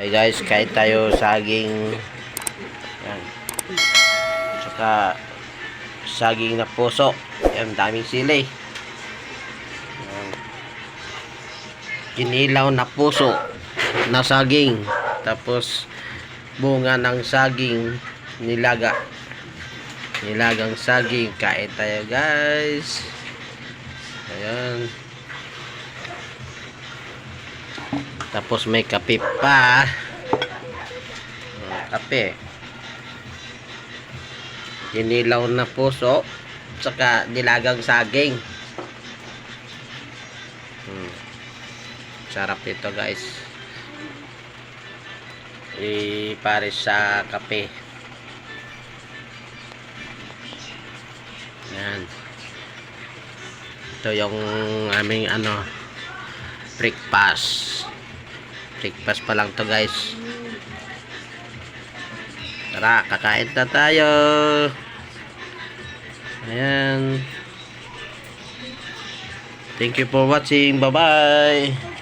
Okay guys, kain tayo saging. Yan. Tsaka saging na puso. Yan, daming sili. Yan. Kinilaw na puso na saging. Tapos bunga ng saging nilaga. Nilagang saging. Kain tayo guys. Ayan. Tapos may kape pa. Kape. Kinilaw na puso. Saka nilagang saging. Sarap ito guys. Ipares sa kape. Yan. Ito yung aming breakfast. Breakfast pa lang to guys. Tara, kakain na tayo. Ayan. Thank you for watching. Bye bye.